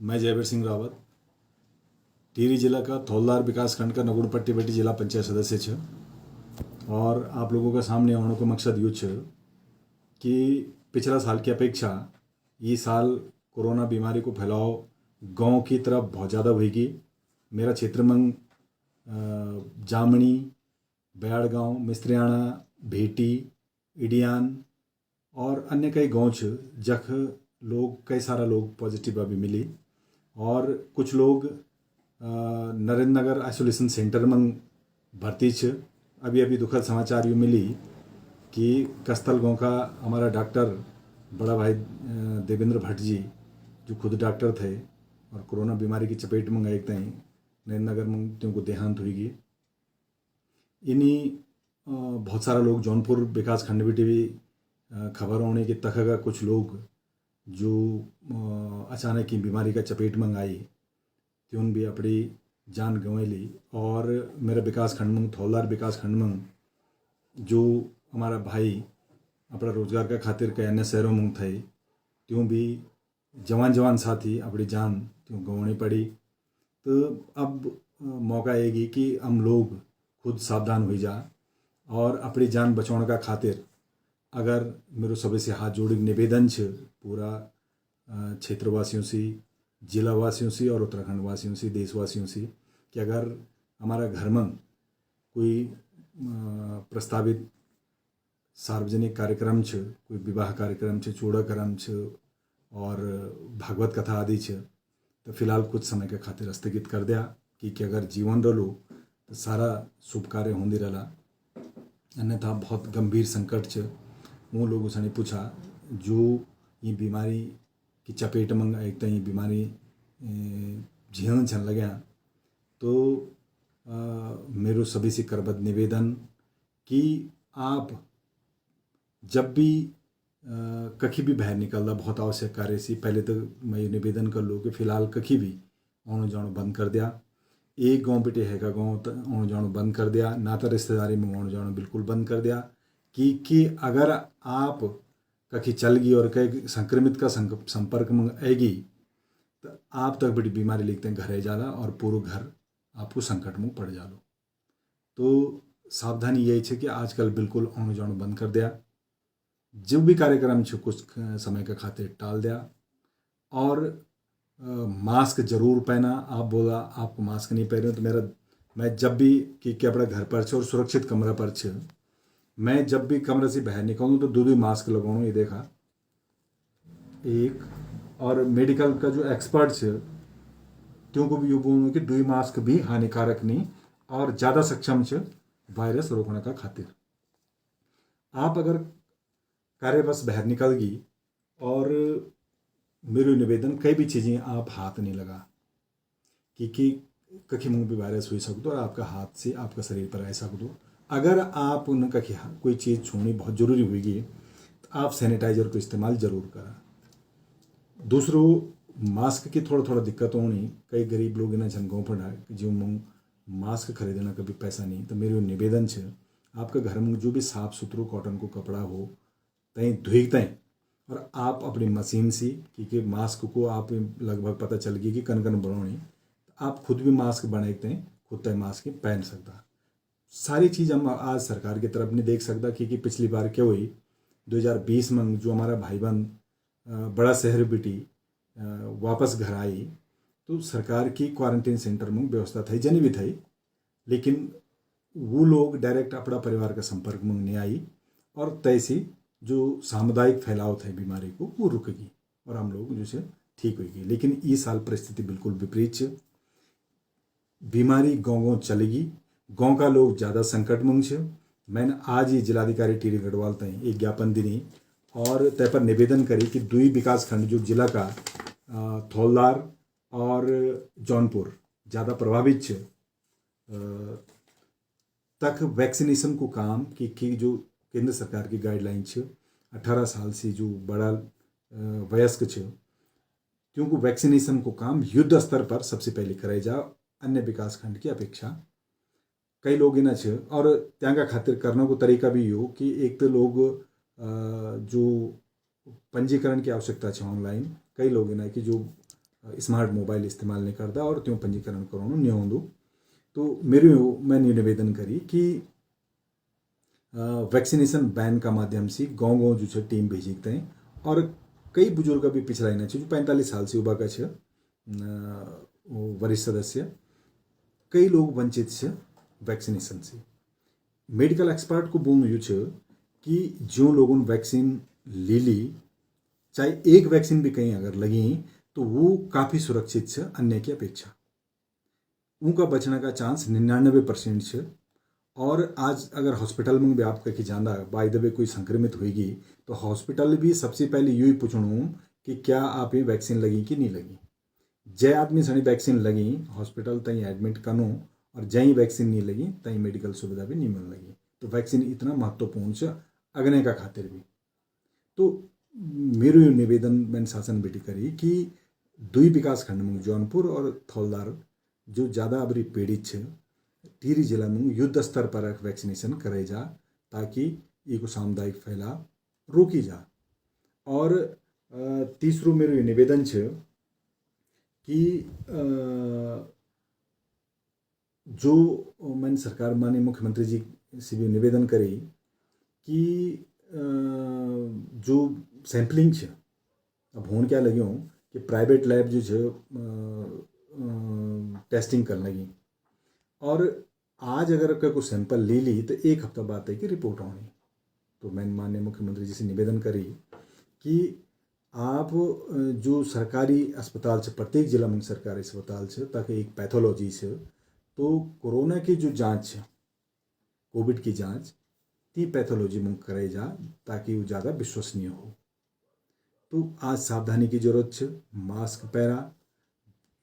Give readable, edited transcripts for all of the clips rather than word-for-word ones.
मैं जयवीर सिंह रावत टिहरी जिला का थौलदार विकास खंड का नगुड़पट्टी बेटी जिला पंचायत सदस्य छ और आप लोगों का सामने आने का मकसद यूँ छ कि पिछला साल की अपेक्षा ये साल कोरोना बीमारी को फैलाव गांव की तरफ बहुत ज़्यादा होगी। मेरा क्षेत्र में जामणी, बयाड़गांव, मिस्त्रियाना, भेटी, इडियान और अन्य कई गांव छ जख कई सारा लोग पॉजिटिव अभी मिली और कुछ लोग नरेंद्र नगर आइसोलेशन सेंटर में भर्ती छ। अभी दुखद समाचार यूँ मिली कि कस्तल गांव का हमारा डॉक्टर बड़ा भाई देवेंद्र भट्ट जी जो खुद डॉक्टर थे और कोरोना बीमारी की चपेट में गए तहीं नरेंद्र नगर में तुमको देहांत हुई। इन्हीं बहुत सारा लोग जौनपुर विकास खंड भी टीवी खबर होने की तक का कुछ लोग जो अचानक ही बीमारी का चपेट में आई त्यों भी अपनी जान गंवेली। और मेरे विकास खंड में थौलदार विकास खंड में जो हमारा भाई अपना रोजगार का खातिर कई अन्य शहरों में थे त्यों भी जवान साथी अपनी जान त्यों गंवानी पड़ी। तो अब मौका आएगी कि हम लोग खुद सावधान हो जा और अपनी जान बचाने का खातिर अगर मेरे सभी से हाथ जोड़ी निवेदन छ पूरा क्षेत्रवासियों से, जिलावासियों से और उत्तराखंड वासियों से, देशवासियों से कि अगर हमारा घर में कोई प्रस्तावित सार्वजनिक कार्यक्रम छ, कोई विवाह कार्यक्रम छ, चूड़ाकरण छ और भागवत कथा आदि छ तो फिलहाल कुछ समय के खातिर स्थगित कर दिया कि अगर जीवन रलो तो सारा शुभ कार्य होंदी रहा, अन्यथा बहुत गंभीर संकट छ। वो लोगों से पूछा जो ये बीमारी की चपेट में एक तो ये बीमारी झेलने छन लग्या तो मेरो सभी से करबद्ध निवेदन कि आप जब भी कहीं भी बाहर निकलना बहुत आवश्यक कार्य से पहले तो मैं ये निवेदन कर लूँ कि फिलहाल कहीं भी आने जानो बंद कर दिया। एक गांव बेटे है का गाँव तो आने जानो बंद कर दिया, ना तो रिश्तेदारी में आने जानो बिल्कुल बंद कर दिया कि अगर आप कहीं चल गई और कहीं संक्रमित का संपर्क में आएगी तो आप तक बड़ी बीमारी लिखते हैं घर जाला और पूरा घर आपको संकट में पड़ जालो। तो सावधानी यही है कि आजकल बिल्कुल आने जानो बंद कर दिया, जो भी कार्यक्रम छ कुछ समय का खातिर टाल दिया और मास्क जरूर पहना। आप बोला आपको मास्क नहीं पहने तो मैं जब भी कि अपना घर पर छ और सुरक्षित कमरा पर छ, मैं जब भी कमरे से बाहर निकलूँ तो दो मास्क लगाऊँ। ये देखा एक और मेडिकल का जो एक्सपर्ट छ त्यों को भी यूँ बोलूँ कि दो मास्क भी हानिकारक नहीं और ज़्यादा सक्षम छ वायरस रोकने का खातिर। आप अगर कार्यवश बाहर निकल गई और मेरे निवेदन कई भी चीज़ें आप हाथ नहीं लगा कि कहीं मुँह भी वायरस हो सकते और आपका हाथ से आपका शरीर पर आ सकते। अगर आप उन कहीं कोई चीज़ छूनी बहुत ज़रूरी होगी तो आप सैनिटाइजर को इस्तेमाल ज़रूर करा। दूसरों मास्क की थोड़ा दिक्कत होनी, कई गरीब लोग इन्हें झनगाँव पड़ा जो मास्क खरीदना कभी पैसा नहीं तो मेरे निवेदन है आपका घर में जो भी साफ सुथरा कॉटन को कपड़ा हो तय धुईतें और आप अपनी मशीन से क्योंकि मास्क को आप लगभग पता चल गई कि कन बनानी आप खुद भी मास्क बनाते हैं, खुद तय मास्क पहन सकता। सारी चीज़ हम आज सरकार की तरफ नहीं देख सकता क्योंकि पिछली बार क्या हुई 2020 में जो हमारा भाई बहन बड़ा शहर बेटी वापस घर आई तो सरकार की क्वारंटीन सेंटर में व्यवस्था थी जनी भी थी, लेकिन वो लोग डायरेक्ट अपना परिवार का संपर्क में नहीं आई और तैसी जो सामुदायिक फैलाव थे बीमारी को वो रुक गई और हम लोग जो से ठीक हो गई। लेकिन इस साल परिस्थिति बिल्कुल विपरीत है, बीमारी गाँव चलेगी, गाँव का लोग ज़्यादा संकट में छे। मैंने आज ही जिलाधिकारी टिहरी गढ़वाल तय एक ज्ञापन दिनी और तय पर निवेदन करी कि दुई विकास खंड जो जिला का थौलदार और जौनपुर ज़्यादा प्रभावित छे तक वैक्सीनेशन को काम कि जो केंद्र सरकार की गाइडलाइन छ 18 साल से जो बड़ा वयस्क छ त्यों को वैक्सीनेशन को काम युद्ध स्तर पर सबसे पहले कराई जा अन्य विकास खंड की अपेक्षा। कई लोग इन्हें छ और त्या का खातिर करने को तरीका भी हो कि एक तो लोग जो पंजीकरण की आवश्यकता है ऑनलाइन, कई लोग इन्हें कि जो स्मार्ट मोबाइल इस्तेमाल नहीं करता और त्यों पंजीकरण कराउनु नहीं आउँदो। तो मेरो मैंने निवेदन करी कि वैक्सीनेशन बैन का माध्यम से गांव गांव जो है टीम भेजिकते हैं और कई बुजुर्ग भी पिछड़ा इना जो 45 साल से उबा का छ वरिष्ठ सदस्य कई लोग वंचित छ वैक्सीनेशन से। मेडिकल एक्सपर्ट को बोल्नु यो छ कि जो लोगों ने वैक्सीन ले ली चाहे एक वैक्सीन भी कहीं अगर लगी तो वो काफ़ी सुरक्षित छ अन्य की अपेक्षा। उनका बचने का चांस 99% छ। और आज अगर हॉस्पिटल में भी आप कहीं जाना बाय द वे कोई संक्रमित होगी तो हॉस्पिटल भी सबसे पहले यही पूछणु कि क्या आप ये वैक्सीन लगी कि नहीं लगी। जय आदमी सनी वैक्सीन लगी हॉस्पिटल तई एडमिट कनो और जय वैक्सीन नहीं लगी तई मेडिकल सुविधा भी नहीं मिल लगी। तो वैक्सीन इतना महत्वपूर्ण छ अगने का खातिर भी। तो मेरो यो निवेदन मैंने शासन बेटी करी कि दुई विकास खंड में जौनपुर और थौलदार जो ज़्यादा अबरी पीड़ित छ टिहरी जिला में युद्ध स्तर पर वैक्सीनेशन कराई जा ताकि ये को सामुदायिक फैलाव रोकी जा। और तीसरो मेरो यो निवेदन छ कि जो मैंने सरकार माने मुख्यमंत्री जी से भी निवेदन करी कि जो सैंपलिंग छ अब होने क्या लगे हो कि प्राइवेट लैब जो छ टेस्टिंग करने लगी और आज अगर कोई को सैंपल ले ली तो एक हफ्ता बाद है कि रिपोर्ट आनी। तो मैंने माननीय मुख्यमंत्री जी से निवेदन करी कि आप जो सरकारी अस्पताल से प्रत्येक जिला में सरकारी अस्पताल से ताकि एक पैथोलॉजी से तो कोरोना की जो जांच है कोविड की जांच ती पैथोलॉजी में कराई जा ताकि वो ज़्यादा विश्वसनीय हो। तो आज सावधानी की जरूरत है। मास्क पहरा,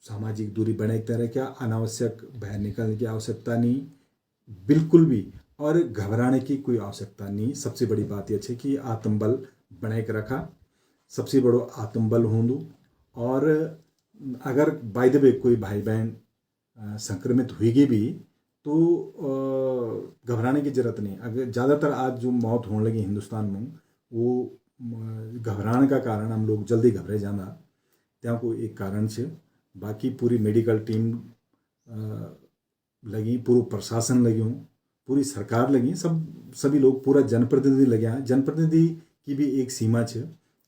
सामाजिक दूरी बनाए रहे, क्या अनावश्यक बाहर निकलने की आवश्यकता नहीं बिल्कुल भी और घबराने की कोई आवश्यकता नहीं। सबसे बड़ी बात यह है कि आत्मबल बनाए के रखा सबसे बड़ो आत्मबल होंदू। और अगर बाय द वे कोई भाई बहन संक्रमित हुईगी भी तो घबराने की जरूरत नहीं। अगर ज़्यादातर आज जो मौत होने लगी हिंदुस्तान में वो घबराने का कारण हम लोग जल्दी घबरे जाना त्या को एक कारण से। बाकी पूरी मेडिकल टीम लगी, पूरा प्रशासन लग्यों, पूरी सरकार लगी, सभी लोग पूरा जनप्रतिनिधि लगे। जनप्रतिनिधि की भी एक सीमा है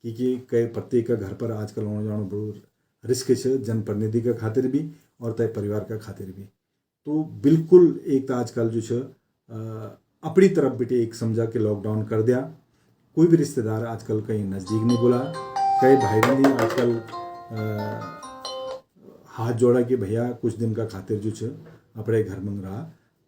कि कई प्रत्येक का घर पर आजकल आने जाना बड़ो रिस्क है जनप्रतिनिधि का खातिर भी और तय परिवार का खातिर भी। तो बिल्कुल एक तो आजकल जो अपनी तरफ बेटे एक समझा के लॉकडाउन कर दिया। कोई भी रिश्तेदार आजकल कहीं नज़दीक नहीं बुला, कई भाई बहन आजकल हाथ जोड़ा कि भैया कुछ दिन का खातिर जो अपने घर में रहा।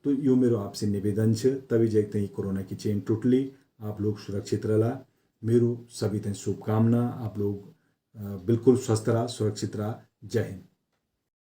तो यो मेरो आपसे निवेदन है तभी देखते ही कोरोना की चेन टूटली, आप लोग सुरक्षित रहा। मेरो सभी तय शुभकामना, आप लोग बिल्कुल स्वस्थ रहा, सुरक्षित रहा। जय हिंद।